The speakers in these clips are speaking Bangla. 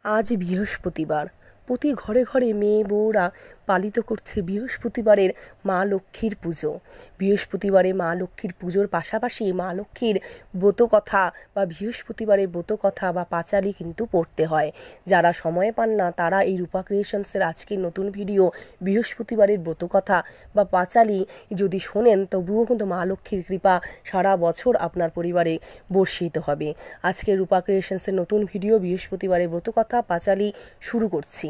আজ বৃহস্পতিবার। প্রতি ঘরে ঘরে মেয়ে বউরা পালিত করছে বৃহস্পতিবারের মা লক্ষ্মীর পুজো। বৃহস্পতিবারে মা লক্ষ্মীর পুজোর পাশাপাশি মা লক্ষ্মীর ব্রতকথা বা বৃহস্পতিবারের ব্রতকথা বা পাঁচালি কিন্তু পড়তে হয়। যারা সময় পান না তারা এই রূপা ক্রিয়েশনসের আজকের নতুন ভিডিও বৃহস্পতিবারের ব্রতকথা বা পাঁচালি যদি শোনেন তবুও কিন্তু মা লক্ষ্মীর কৃপা সারা বছর আপনার পরিবারে বর্ষিত হবে। আজকে রূপা ক্রিয়েশনসের নতুন ভিডিও বৃহস্পতিবারের ব্রতকথা পাঁচালি শুরু করছি।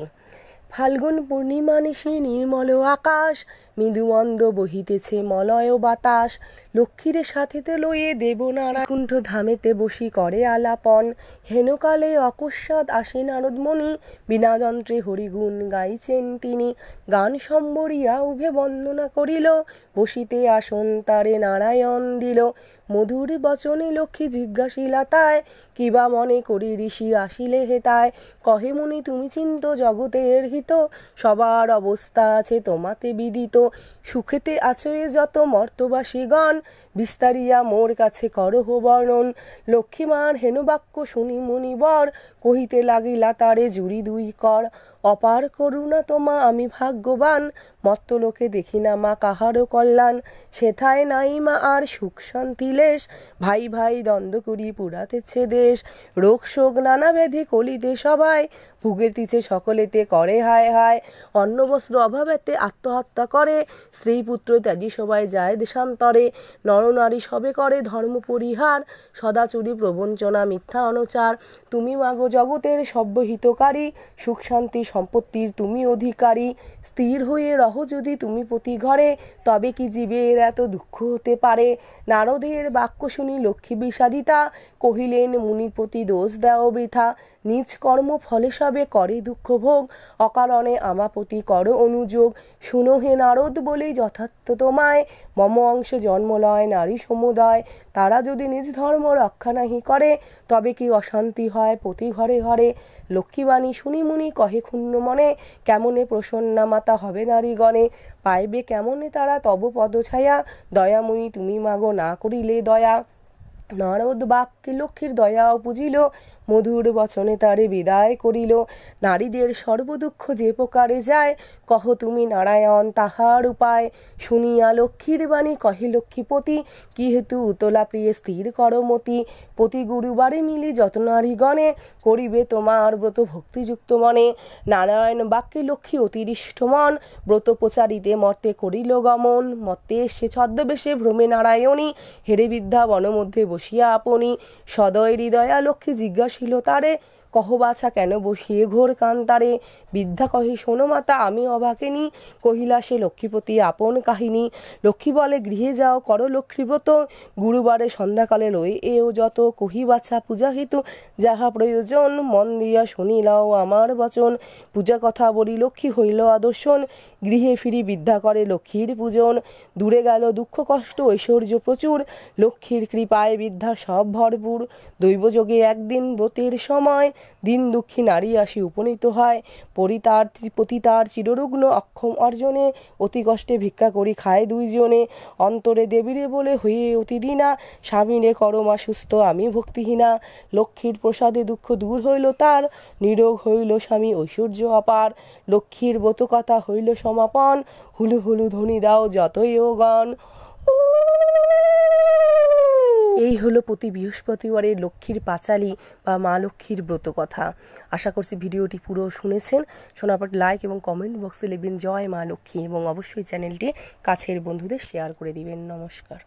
ফাল্গুন পূর্ণিমা নিশি নির্মল আকাশ, মৃদুমন্দ বহিতেছে মলয় বাতাস। লক্ষ্মীরে সাথেতে লইয়ে দেবনারায়ণ কুণ্ঠ ধামেতে বসি করে আলাপন। হেনকালে অকস্মাৎ আসে নারদমণি, বিনা যন্ত্রে হরিগুণ গাইছেন তিনি। গান সম্বরিয়া উভে বন্দনা করিল, বসিতে আসন তারে নারায়ণ দিল। মধুর বচনে লক্ষ্মী জিজ্ঞাসিলা তায়, কিবা মনে করি ঋষি আসিলে হেতায়। কহে মুনি তুমি চিন্ত জগতের হিত, সবার অবস্থা আছে তোমাতে বিদিত। সুখেতে আচয়ে যত মর্তবাসীগণ, বিস্তারিয়া মোর কাছে করহ বর্ণন। লক্ষ্মীমার হেন বাক্য শুনি মুনিবর, কহিতে লাগিলা তারে জুড়ি দুই কর। অপার করুণা তোমা আমি ভাগ্যবান, মত্তলোকে দেখি না মা কাহারও কল্যাণ। সেথায় নাই মা আর সুখ শান্তি লেশ, ভাই ভাই দ্বন্দ্ব করি পুরাতেছে দেশ। রোগ শোক নানা ব্যাধি কলিতে সবাই, ভুগেতিছে সকলেতে করে হায় হায়। অন্ন বস্ত্র অভাবেতে আত্মহত্যা করে, স্ত্রী পুত্র ত্যাজি সবাই যায় দেশান্তরে। নরনারী সবে করে ধর্ম পরিহার, সদাচুরি প্রবঞ্চনা মিথ্যা অনচার। তুমি মাগো জগতের সর্বহিতকারী, সুখ শান্তি সম্পত্তির তুমি অধিকারী। স্থির হয়ে রহ যদি তুমি প্রতি ঘরে, তবে কি জীবের এত দুঃখ হতে পারে। নারদের বাক্য শুনি লক্ষ্মী বিষাদিতা, কহিলেন মুনিপতি দোষ দেও বৃথা। নিজ কর্ম ফলে সবে করে দুঃখ ভোগ, অকারণে আমাপতি কর অনুযোগ। শুনো হে নারদ বলেই যথার্থ তোমায়, মম অংশ জন্মলয় নারী সমুদয়। তারা যদি নিজ ধর্ম রক্ষা নাহি করে, তবে কি অশান্তি হয় প্রতি ঘরে ঘরে। লক্ষ্মীবাণী শুনি মুনি কহে ক্ষুণ্ণ মনে, কেমনে প্রসন্না মাতা হবে নারীগণে। পাইবে কেমনে তারা তব পদছায়া, দয়াময়ী তুমি মাগো না করিলে দয়া। নারদ বাক্যে লক্ষ্মীর দয়াও পুজিল, মধুর বচনে তারে বিদায় করিল। নারীদের সর্বদুঃখ যে প্রকারে যায়, কহ তুমি নারায়ণ তাহার উপায়। শুনিয়া লক্ষ্মীর বাণী কহে লক্ষ্মীপতি, কি হেতু উতলা প্রিয়ে স্থির করমতি। প্রতি গুরুবারে মিলি যত নারীগণে, করিবে তোমার ব্রত ভক্তিযুক্ত মনে। নারায়ণ বাক্যে লক্ষ্মী অতিরিষ্ট মন, ব্রত প্রচারিতে মর্তে করিল গমন। মর্তে সে ছদ্মবেশে ভ্রমে নারায়ণী, হেরে বিদ্যা বনমধ্যে বসিয়া আপনি। সদয় হৃদয়া লক্ষ্মী জিজ্ঞাসিল তারে, কহ বাছা কেন বসিয়ে ঘোর কান্তারে। বিদ্যা কহে শোনো মাতা আমি অবাকেনি, কহিলা সে লক্ষ্মীপতি আপন কাহিনী। লক্ষ্মী বলে গৃহে যাও করো লক্ষ্মীব্রত, গুরুবারে সন্ধ্যাকালে লয়ে এও যত। কহি বাছা পূজা হেতু যাহা প্রয়োজন, মন দিয়া শুনিলাও আমার বচন। পূজা কথা বলি লক্ষ্মী হইল আদর্শন, গৃহে ফিরি বিদ্যা করে লক্ষ্মীর পূজন। দূরে গেল দুঃখ কষ্ট ঐশ্বর্য প্রচুর, লক্ষ্মীর কৃপায় বিদ্যা সব ভরপুর। দৈবযোগে একদিন ব্রতের সময়, দিন দুঃখী নারী আসি উপনীত হয়। পতিতার চিররুগ্ন অক্ষম অর্জনে, অতি কষ্টে ভিক্ষা করি খায় দুইজনে। অন্তরে দেবীরে বলে হয়ে অতি দীনা, স্বামীরে করমা সুস্থ আমি ভক্তিহীনা। লক্ষ্মীর প্রসাদে দুঃখ দূর হইল তার, নিরোগ হইল স্বামী ঐশ্বর্য অপার। লক্ষ্মীর ব্রতকথা হইল সমাপন, হুলু হুলু ধ্বনি দাও যতই ও গান। এই হলো প্রতি বৃহস্পতিবারের লক্ষ্মীর পাঁচালি বা মা লক্ষ্মীর ব্রতকথা। আশা করছি ভিডিওটি পুরো শুনেছেন। শোনার পর লাইক এবং কমেন্ট বক্সে লিখবেন জয় মা লক্ষ্মী এবং অবশ্যই চ্যানেলটি কাছের বন্ধুদের শেয়ার করে দিবেন। নমস্কার।